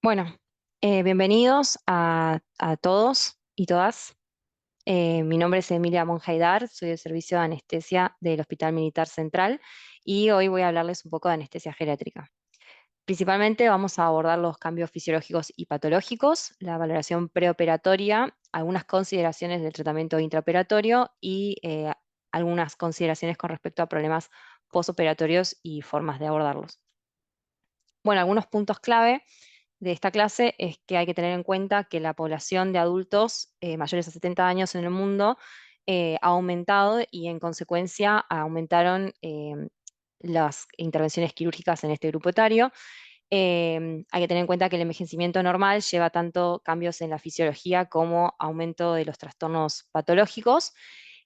Bueno, bienvenidos a todos y todas. Mi nombre es Emilia Monjaidar, soy del Servicio de Anestesia del Hospital Militar Central y hoy voy a hablarles un poco de anestesia geriátrica. Principalmente vamos a abordar los cambios fisiológicos y patológicos, la valoración preoperatoria, algunas consideraciones del tratamiento intraoperatorio y algunas consideraciones con respecto a problemas posoperatorios y formas de abordarlos. Bueno, algunos puntos clave de esta clase es que hay que tener en cuenta que la población de adultos mayores a 70 años en el mundo ha aumentado y en consecuencia aumentaron las intervenciones quirúrgicas en este grupo etario. Hay que tener en cuenta que el envejecimiento normal lleva tanto cambios en la fisiología como aumento de los trastornos patológicos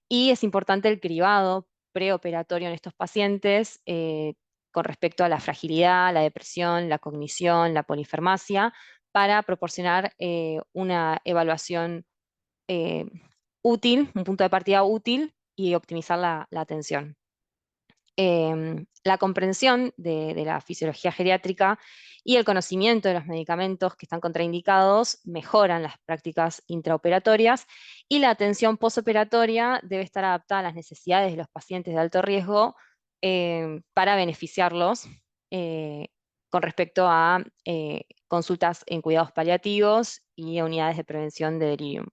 y es importante el cribado preoperatorio en estos pacientes con respecto a la fragilidad, la depresión, la cognición, la polifarmacia, para proporcionar una evaluación eh, útil, un punto de partida útil y optimizar la atención. La comprensión de la fisiología geriátrica y el conocimiento de los medicamentos que están contraindicados mejoran las prácticas intraoperatorias y la atención posoperatoria debe estar adaptada a las necesidades de los pacientes de alto riesgo para beneficiarlos eh, con respecto a consultas en cuidados paliativos y a unidades de prevención de delirium.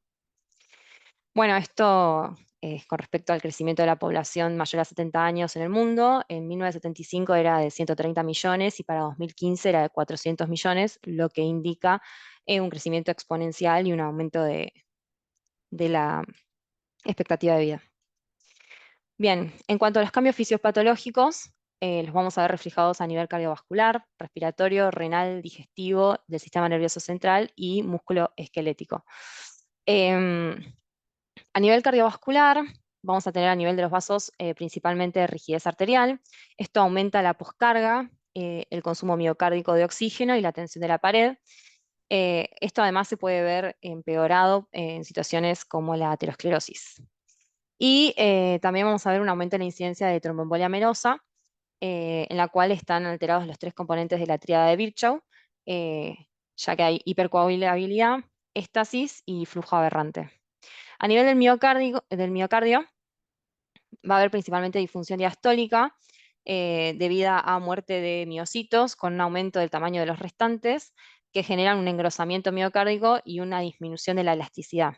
Bueno, esto es con respecto al crecimiento de la población mayor a 70 años en el mundo. En 1975 era de 130 millones y para 2015 era de 400 millones, lo que indica un crecimiento exponencial y un aumento de la expectativa de vida. Bien, en cuanto a los cambios fisiopatológicos, los vamos a ver reflejados a nivel cardiovascular, respiratorio, renal, digestivo, del sistema nervioso central y músculo esquelético. Em, A nivel cardiovascular, vamos a tener a nivel de los vasos principalmente rigidez arterial. Esto aumenta la poscarga, el consumo miocárdico de oxígeno y la tensión de la pared. Esto además se puede ver empeorado en situaciones como la aterosclerosis. Y también vamos a ver un aumento en la incidencia de tromboembolia venosa, en la cual están alterados los tres componentes de la tríada de Virchow, eh, ya que hay hipercoagulabilidad, éstasis y flujo aberrante. A nivel del miocardio, va a haber principalmente disfunción diastólica debida a muerte de miocitos con un aumento del tamaño de los restantes que generan un engrosamiento miocárdico y una disminución de la elasticidad.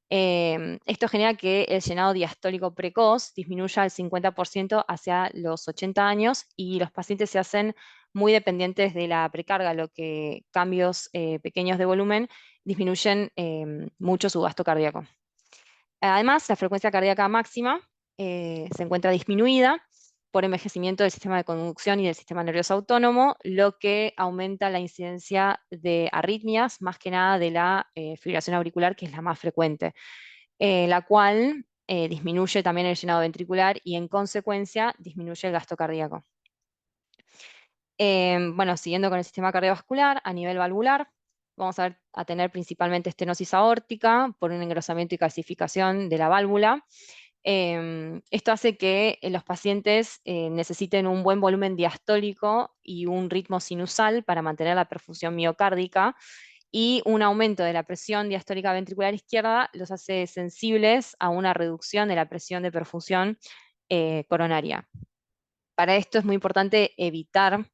Esto genera que el llenado diastólico precoz disminuya al 50% hacia los 80 años y los pacientes se hacen muy dependientes de la precarga, lo que cambios pequeños de volumen disminuyen mucho su gasto cardíaco. Además, la frecuencia cardíaca máxima se encuentra disminuida por envejecimiento del sistema de conducción y del sistema nervioso autónomo, lo que aumenta la incidencia de arritmias, más que nada de la fibrilación auricular, que es la más frecuente, la cual disminuye también el llenado ventricular y en consecuencia disminuye el gasto cardíaco. Bueno, siguiendo con el sistema cardiovascular, a nivel valvular, vamos a tener principalmente estenosis aórtica por un engrosamiento y calcificación de la válvula. Esto hace que los pacientes necesiten un buen volumen diastólico y un ritmo sinusal para mantener la perfusión miocárdica, y un aumento de la presión diastólica ventricular izquierda los hace sensibles a una reducción de la presión de perfusión coronaria. Para esto es muy importante evitar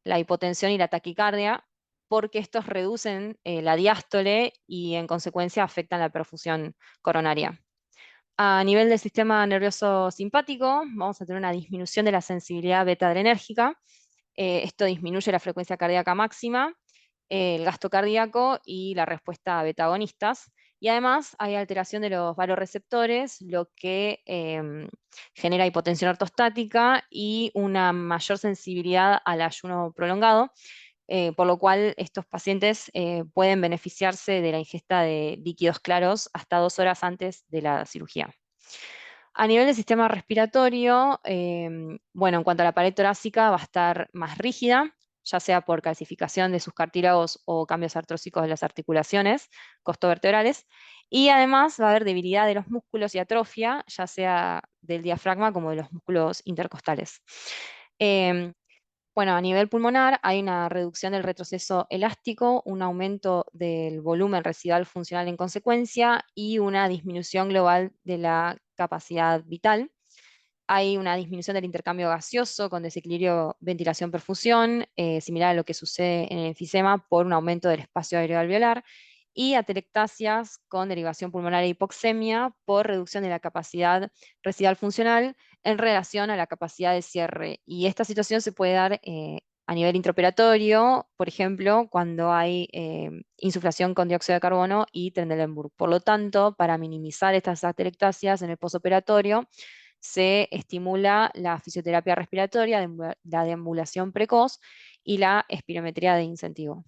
la hipotensión y la taquicardia, porque estos reducen la diástole y en consecuencia afectan la perfusión coronaria. A nivel del sistema nervioso simpático, vamos a tener una disminución de la sensibilidad beta-adrenérgica. Esto disminuye la frecuencia cardíaca máxima, el gasto cardíaco y la respuesta a beta-agonistas. Y además hay alteración de los vasoreceptores, lo que genera hipotensión ortostática y una mayor sensibilidad al ayuno prolongado, por lo cual estos pacientes pueden beneficiarse de la ingesta de líquidos claros hasta 2 horas antes de la cirugía. A nivel del sistema respiratorio, bueno, en cuanto a la pared torácica, va a estar más rígida, ya sea por calcificación de sus cartílagos o cambios artrósicos de las articulaciones costovertebrales, y además va a haber debilidad de los músculos y atrofia, ya sea del diafragma como de los músculos intercostales. Em, Bueno, a nivel pulmonar hay una reducción del retroceso elástico, un aumento del volumen residual funcional en consecuencia y una disminución global de la capacidad vital. Hay una disminución del intercambio gaseoso con desequilibrio ventilación-perfusión, similar a lo que sucede en el enfisema por un aumento del espacio aeroalveolar, y atelectasias con derivación pulmonar e hipoxemia por reducción de la capacidad residual funcional en relación a la capacidad de cierre. Y esta situación se puede dar a nivel intraoperatorio, por ejemplo, cuando hay insuflación con dióxido de carbono y Trendelenburg. Por lo tanto, para minimizar estas atelectasias en el posoperatorio, se estimula la fisioterapia respiratoria, la deambulación precoz y la espirometría de incentivo.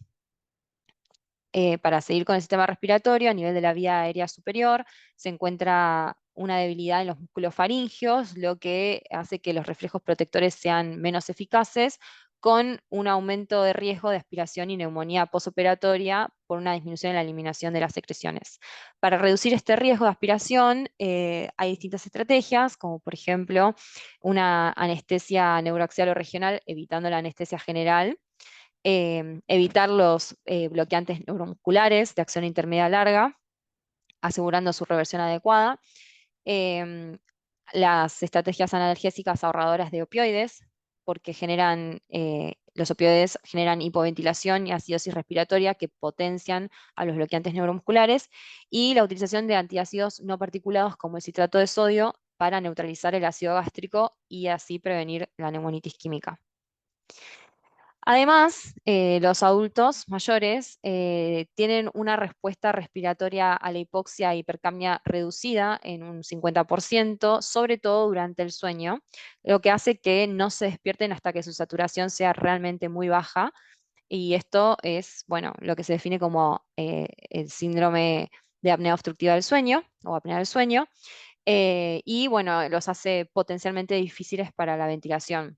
Para seguir con el sistema respiratorio, a nivel de la vía aérea superior, se encuentra una debilidad en los músculos faringeos, lo que hace que los reflejos protectores sean menos eficaces, con un aumento de riesgo de aspiración y neumonía posoperatoria por una disminución en la eliminación de las secreciones. Para reducir este riesgo de aspiración, hay distintas estrategias, como por ejemplo una anestesia neuroaxial o regional, evitando la anestesia general, evitar los bloqueantes neuromusculares de acción intermedia larga, asegurando su reversión adecuada, em, las estrategias analgésicas ahorradoras de opioides, porque los opioides generan hipoventilación y acidosis respiratoria que potencian a los bloqueantes neuromusculares, y la utilización de antiácidos no particulados como el citrato de sodio para neutralizar el ácido gástrico y así prevenir la neumonitis química. Además, los adultos mayores tienen una respuesta respiratoria a la hipoxia e hipercapnia reducida en un 50%, sobre todo durante el sueño, lo que hace que no se despierten hasta que su saturación sea realmente muy baja. Y esto es, bueno, lo que se define como el síndrome de apnea obstructiva del sueño o apnea del sueño. Y bueno, los hace potencialmente difíciles para la ventilación.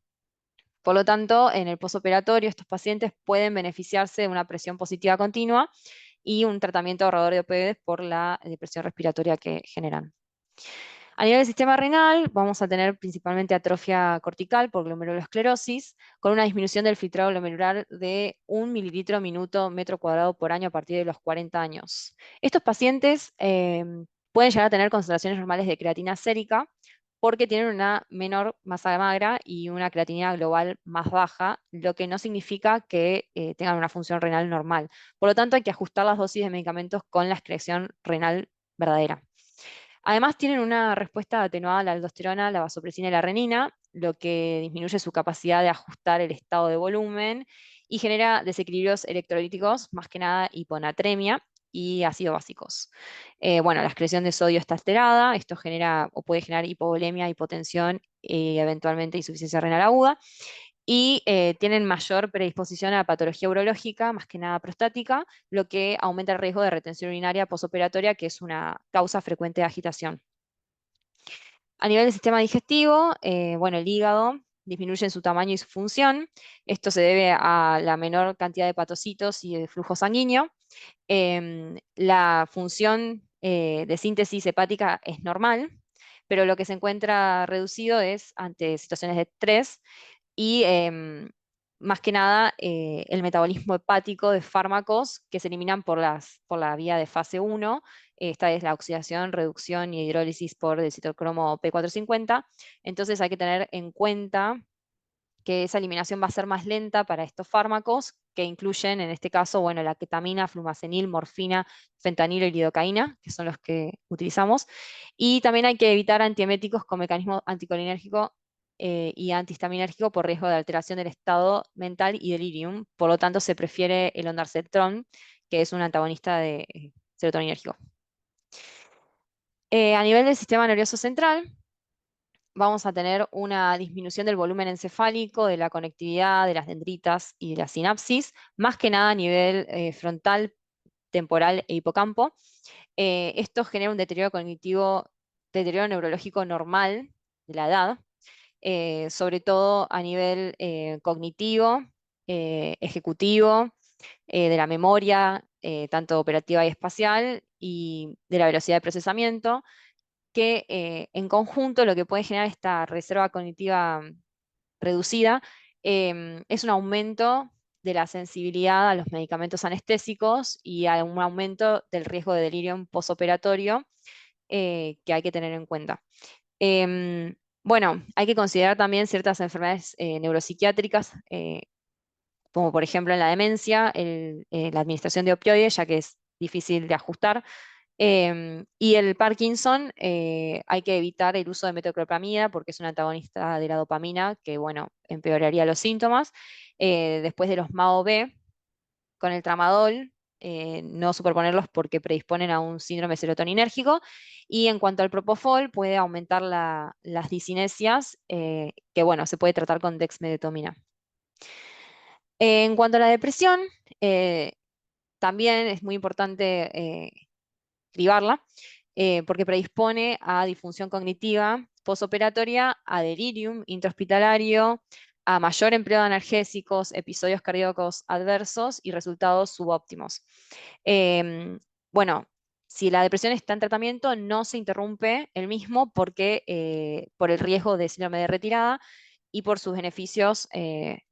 Por lo tanto, en el posoperatorio estos pacientes pueden beneficiarse de una presión positiva continua y un tratamiento ahorrador de opioides por la depresión respiratoria que generan. A nivel del sistema renal, vamos a tener principalmente atrofia cortical por glomerulosclerosis, con una disminución del filtrado glomerular de 1 mililitro minuto metro cuadrado por año a partir de los 40 años. Estos pacientes pueden llegar a tener concentraciones normales de creatina sérica porque tienen una menor masa magra y una creatinina global más baja, lo que no significa que tengan una función renal normal. Por lo tanto, hay que ajustar las dosis de medicamentos con la excreción renal verdadera. Además, tienen una respuesta atenuada a la aldosterona, la vasopresina y la renina, lo que disminuye su capacidad de ajustar el estado de volumen y genera desequilibrios electrolíticos, más que nada hiponatremia y ácidos básicos. Bueno, la excreción de sodio está alterada, esto genera o puede generar hipovolemia, hipotensión y eventualmente insuficiencia renal aguda, y tienen mayor predisposición a la patología urológica, más que nada prostática, lo que aumenta el riesgo de retención urinaria posoperatoria, que es una causa frecuente de agitación. A nivel del sistema digestivo, bueno, el hígado disminuye en su tamaño y su función. Esto se debe a la menor cantidad de hepatocitos y de flujo sanguíneo. La función de síntesis hepática es normal, pero lo que se encuentra reducido es ante situaciones de estrés y más que nada el metabolismo hepático de fármacos que se eliminan por la vía de fase 1. Esta es la oxidación, reducción y hidrólisis por el citocromo P450. Entonces hay que tener en cuenta que esa eliminación va a ser más lenta para estos fármacos, que incluyen en este caso, bueno, la ketamina, flumacenil, morfina, fentanilo y lidocaína, que son los que utilizamos. Y también hay que evitar antieméticos con mecanismo anticolinérgico y antihistaminérgico por riesgo de alteración del estado mental y delirium. Por lo tanto, se prefiere el ondansetron, que es un antagonista de serotoninérgico. A nivel del sistema nervioso central, vamos a tener una disminución del volumen encefálico, de la conectividad, de las dendritas y de la sinapsis, más que nada a nivel frontal, temporal e hipocampo. Esto genera un deterioro cognitivo, deterioro neurológico normal de la edad, sobre todo a nivel cognitivo, ejecutivo, de la memoria, tanto operativa y espacial, y de la velocidad de procesamiento, que en conjunto lo que puede generar esta reserva cognitiva reducida es un aumento de la sensibilidad a los medicamentos anestésicos y a un aumento del riesgo de delirium posoperatorio que hay que tener en cuenta. Em, bueno, hay que considerar también ciertas enfermedades neuropsiquiátricas, como por ejemplo en la demencia, la administración de opioides, ya que es difícil de ajustar. Y el Parkinson, hay que evitar el uso de metoclopramida porque es un antagonista de la dopamina que, bueno, empeoraría los síntomas. Después de los MAO-B, con el tramadol, no superponerlos porque predisponen a un síndrome serotoninérgico. Y en cuanto al propofol, puede aumentar las discinesias, que, bueno, se puede tratar con dexmedetomina. En cuanto a la depresión, eh, también es muy importante cribarla, porque predispone a disfunción cognitiva posoperatoria, a delirium intrahospitalario, a mayor empleo de analgésicos, episodios cardíacos adversos y resultados subóptimos. Em, bueno, si la depresión está en tratamiento, no se interrumpe el mismo porque, por el riesgo de síndrome de retirada y por sus beneficios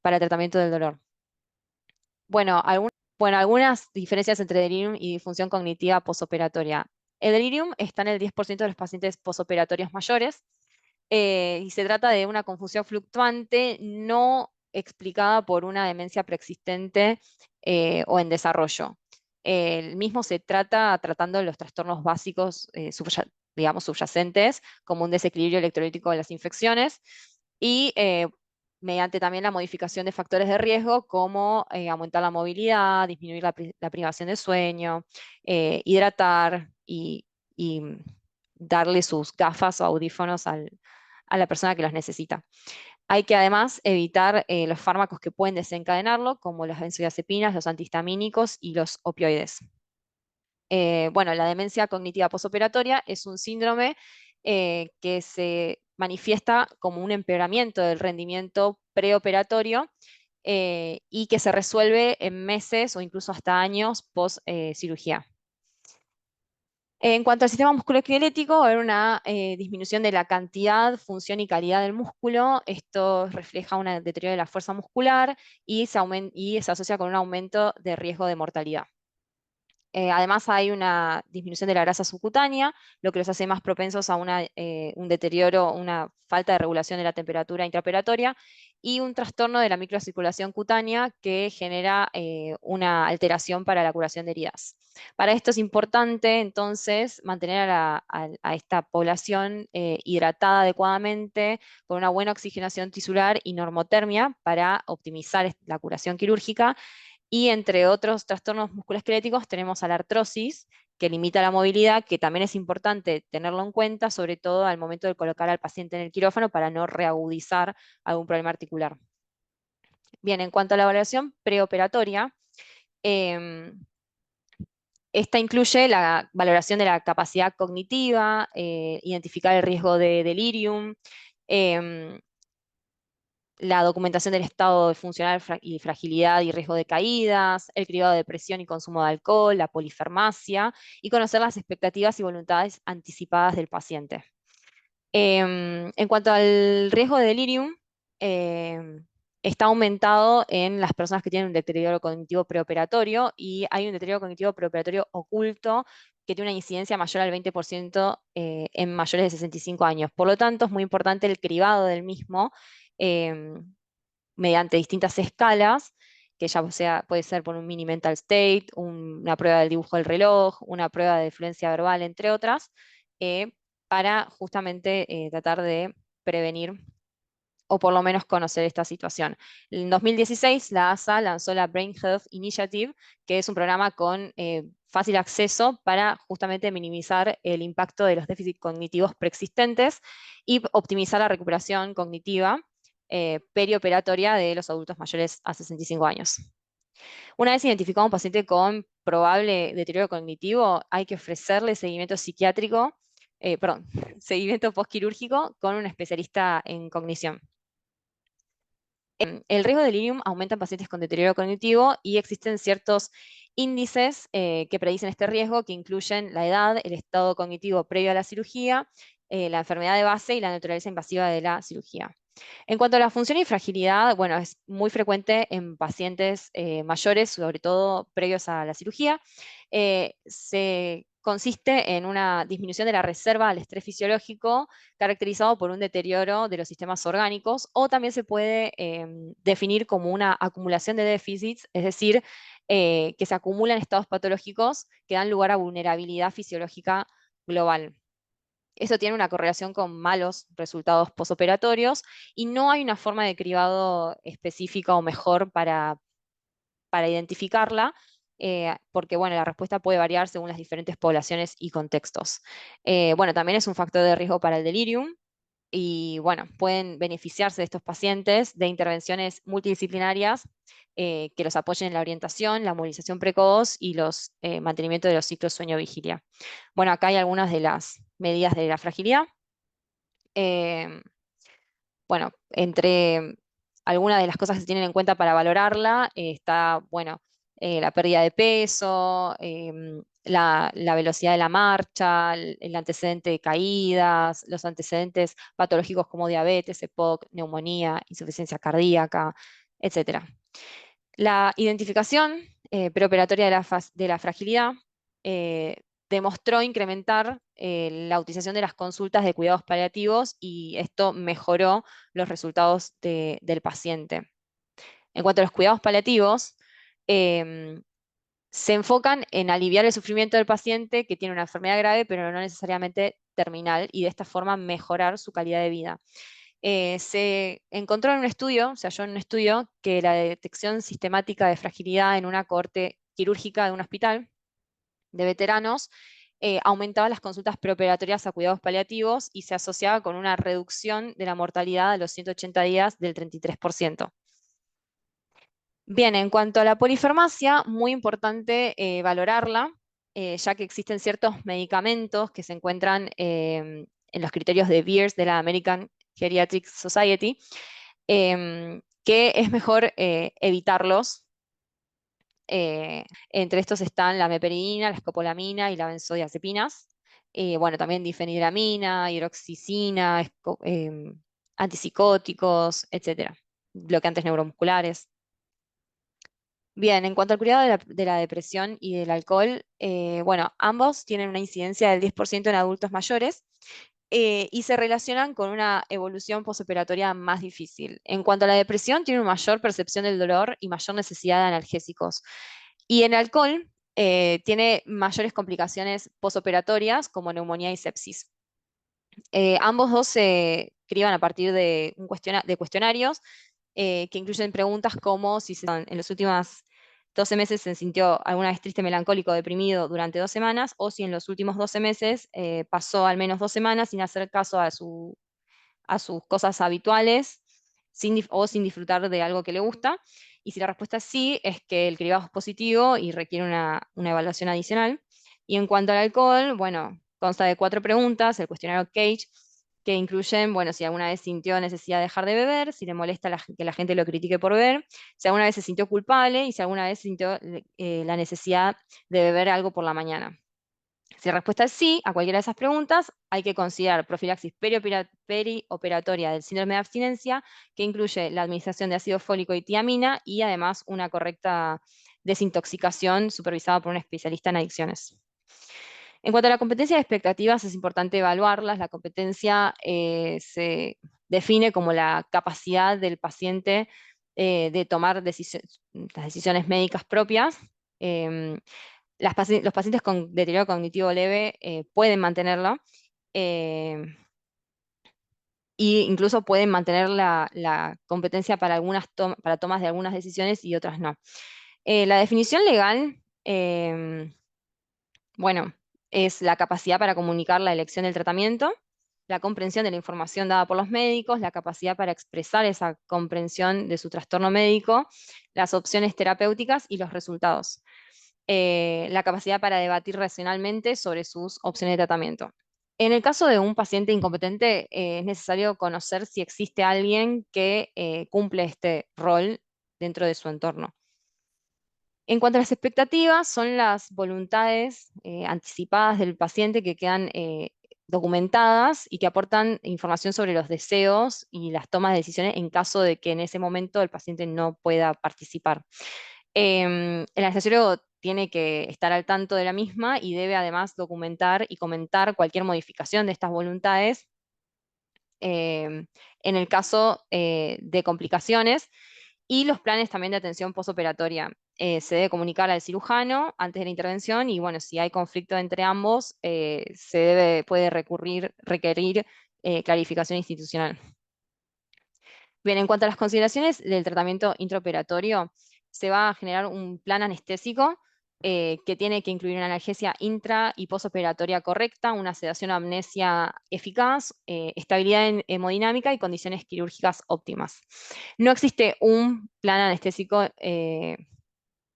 para el tratamiento del dolor. Bueno, algunas diferencias entre delirium y disfunción cognitiva posoperatoria. El delirium está en el 10% de los pacientes posoperatorios mayores, y se trata de una confusión fluctuante no explicada por una demencia preexistente o en desarrollo. El mismo se trata tratando los trastornos básicos, digamos, subyacentes, como un desequilibrio electrolítico de las infecciones, y mediante también la modificación de factores de riesgo como aumentar la movilidad, disminuir la privación de sueño, hidratar y darle sus gafas o audífonos a la persona que los necesita. Hay que además evitar los fármacos que pueden desencadenarlo, como las benzodiazepinas, los antihistamínicos y los opioides. Bueno, la demencia cognitiva posoperatoria es un síndrome que se manifiesta como un empeoramiento del rendimiento preoperatorio y que se resuelve en meses o incluso hasta años post cirugía. En cuanto al sistema musculoesquelético, va a haber una disminución de la cantidad, función y calidad del músculo. Esto refleja un deterioro de la fuerza muscular y se asocia con un aumento de riesgo de mortalidad. Además hay una disminución de la grasa subcutánea, lo que los hace más propensos a un deterioro, una falta de regulación de la temperatura intraoperatoria y un trastorno de la microcirculación cutánea que genera una alteración para la curación de heridas. Para esto es importante entonces mantener a esta población hidratada adecuadamente, con una buena oxigenación tisular y normotermia para optimizar la curación quirúrgica. Y entre otros trastornos musculoesqueléticos tenemos a la artrosis, que limita la movilidad, que también es importante tenerlo en cuenta, sobre todo al momento de colocar al paciente en el quirófano para no reagudizar algún problema articular. Bien, en cuanto a la evaluación preoperatoria, em, esta incluye la valoración de la capacidad cognitiva, identificar el riesgo de delirium, em, la documentación del estado de funcional y fragilidad y riesgo de caídas, el cribado de presión y consumo de alcohol, la polifarmacia, y conocer las expectativas y voluntades anticipadas del paciente. En cuanto al riesgo de delirium, está aumentado en las personas que tienen un deterioro cognitivo preoperatorio, y hay un deterioro cognitivo preoperatorio oculto que tiene una incidencia mayor al 20% en mayores de 65 años. Por lo tanto, es muy importante el cribado del mismo mediante distintas escalas, que ya puede ser por un mini mental state, una prueba del dibujo del reloj, una prueba de fluencia verbal, entre otras, para justamente tratar de prevenir o por lo menos conocer esta situación. En 2016, la ASA lanzó la Brain Health Initiative, que es un programa con fácil acceso para justamente minimizar el impacto de los déficits cognitivos preexistentes y optimizar la recuperación cognitiva perioperatoria de los adultos mayores a 65 años. Una vez identificado un paciente con probable deterioro cognitivo, hay que ofrecerle seguimiento psiquiátrico, perdón, seguimiento postquirúrgico con un especialista en cognición. El riesgo de delirium aumenta en pacientes con deterioro cognitivo y existen ciertos índices que predicen este riesgo, que incluyen la edad, el estado cognitivo previo a la cirugía, la enfermedad de base y la naturaleza invasiva de la cirugía. En cuanto a la función y fragilidad, bueno, es muy frecuente en pacientes mayores, sobre todo previos a la cirugía. Se consiste en una disminución de la reserva al estrés fisiológico caracterizado por un deterioro de los sistemas orgánicos, o también se puede definir como una acumulación de déficits, es decir, que se acumulan estados patológicos que dan lugar a vulnerabilidad fisiológica global. Eso tiene una correlación con malos resultados posoperatorios y no hay una forma de cribado específica o mejor para identificarla, porque bueno, la respuesta puede variar según las diferentes poblaciones y contextos. Bueno, también es un factor de riesgo para el delirium y bueno, pueden beneficiarse de estos pacientes de intervenciones multidisciplinarias que los apoyen en la orientación, la movilización precoz y los mantenimiento de los ciclos sueño-vigilia. Bueno, acá hay algunas de las medidas de la fragilidad. Eh, bueno, entre algunas de las cosas que se tienen en cuenta para valorarla está, bueno, la pérdida de peso, la velocidad de la marcha, el antecedente de caídas, los antecedentes patológicos como diabetes, EPOC, neumonía, insuficiencia cardíaca, etcétera. La identificación preoperatoria de la fragilidad eh, demostró incrementar la utilización de las consultas de cuidados paliativos y esto mejoró los resultados del paciente. En cuanto a los cuidados paliativos, em, se enfocan en aliviar el sufrimiento del paciente que tiene una enfermedad grave, pero no necesariamente terminal, y de esta forma mejorar su calidad de vida. Se encontró en un estudio, se halló en un estudio que la detección sistemática de fragilidad en una cohorte quirúrgica de un hospital de veteranos aumentaba las consultas preoperatorias a cuidados paliativos y se asociaba con una reducción de la mortalidad a los 180 días del 33%. Bien, en cuanto a la polifarmacia, muy importante valorarla, ya que existen ciertos medicamentos que se encuentran en los criterios de Beers de la American Geriatric Society, que es mejor evitarlos. Entre estos están la meperidina, la escopolamina y la benzodiazepinas. Bueno, también difenidramina, hidroxicina, antipsicóticos, etcétera, bloqueantes neuromusculares. Bien, en cuanto al cuidado de la depresión y del alcohol, bueno, ambos tienen una incidencia del 10% en adultos mayores y se relacionan con una evolución posoperatoria más difícil. En cuanto a la depresión, tiene una mayor percepción del dolor y mayor necesidad de analgésicos. Y en alcohol, tiene mayores complicaciones posoperatorias como neumonía y sepsis. Ambos dos se criban a partir de, de cuestionarios que incluyen preguntas como si en los últimos 12 meses se sintió alguna vez triste, melancólico, deprimido durante 2 semanas, o si en los últimos 12 meses pasó al menos 2 semanas sin hacer caso a sus cosas habituales o sin disfrutar de algo que le gusta. Y si la respuesta es sí, es que el cribado es positivo y requiere una evaluación adicional. Y en cuanto al alcohol, bueno, consta de 4 preguntas, el cuestionario CAGE, que incluyen, bueno, si alguna vez sintió necesidad de dejar de beber, si le molesta que la gente lo critique por beber, si alguna vez se sintió culpable y si alguna vez sintió la necesidad de beber algo por la mañana. Si la respuesta es sí a cualquiera de esas preguntas, hay que considerar profilaxis perioperatoria del síndrome de abstinencia, que incluye la administración de ácido fólico y tiamina y además una correcta desintoxicación supervisada por un especialista en adicciones. En cuanto a la competencia de expectativas, es importante evaluarlas. La competencia se define como la capacidad del paciente de tomar las decisiones médicas propias. Em, los pacientes con deterioro cognitivo leve pueden mantenerla eh, e incluso pueden mantener la competencia para, para tomas de algunas decisiones y otras no. La definición legal, bueno, es la capacidad para comunicar la elección del tratamiento, la comprensión de la información dada por los médicos, la capacidad para expresar esa comprensión de su trastorno médico, las opciones terapéuticas y los resultados. La capacidad para debatir racionalmente sobre sus opciones de tratamiento. En el caso de un paciente incompetente, es necesario conocer si existe alguien que cumple este rol dentro de su entorno. En cuanto a las expectativas, son las voluntades anticipadas del paciente que quedan documentadas y que aportan información sobre los deseos y las tomas de decisiones en caso de que en ese momento el paciente no pueda participar. El anestesiólogo tiene que estar al tanto de la misma y debe además documentar y comentar cualquier modificación de estas voluntades en el caso de complicaciones y los planes también de atención postoperatoria. Se debe comunicar al cirujano antes de la intervención y bueno, si hay conflicto entre ambos, puede requerir clarificación institucional. Bien, en cuanto a las consideraciones del tratamiento intraoperatorio, se va a generar un plan anestésico que tiene que incluir una analgesia intra y postoperatoria correcta, una sedación o amnesia eficaz, estabilidad hemodinámica y condiciones quirúrgicas óptimas. No existe un plan anestésico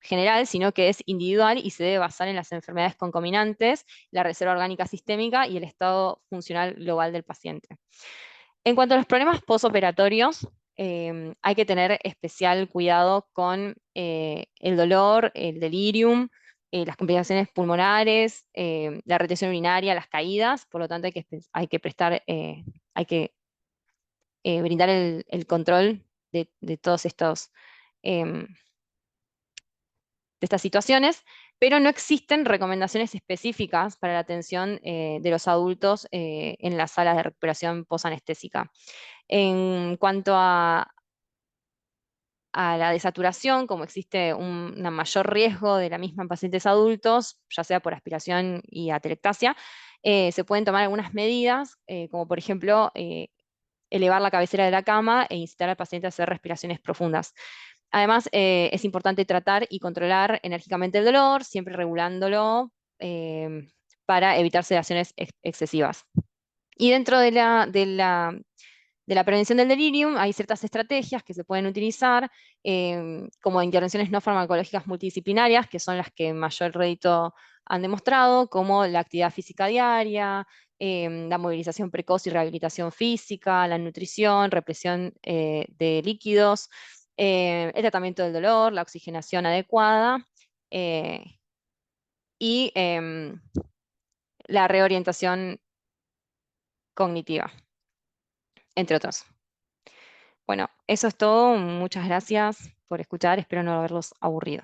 general, sino que es individual y se debe basar en las enfermedades concomitantes, la reserva orgánica sistémica y el estado funcional global del paciente. En cuanto a los problemas postoperatorios, hay que tener especial cuidado con el dolor, el delirium, las complicaciones pulmonares, la retención urinaria, las caídas, por lo tanto hay que brindar el control de todos estos em, de estas situaciones, pero no existen recomendaciones específicas para la atención de los adultos en las salas de recuperación posanestésica. En cuanto a la desaturación, como existe un mayor riesgo de la misma en pacientes adultos, ya sea por aspiración y atelectasia, se pueden tomar algunas medidas, como por ejemplo elevar la cabecera de la cama e incitar al paciente a hacer respiraciones profundas. Además, es importante tratar y controlar enérgicamente el dolor, siempre regulándolo para evitar sedaciones excesivas. Y dentro de la prevención del delirium hay ciertas estrategias que se pueden utilizar, como intervenciones no farmacológicas multidisciplinarias, que son las que mayor rédito han demostrado, como la actividad física diaria, la movilización precoz y rehabilitación física, la nutrición, represión de líquidos, el tratamiento del dolor, la oxigenación adecuada eh, y la reorientación cognitiva, entre otros. Bueno, eso es todo. Muchas gracias por escuchar. Espero no haberlos aburrido.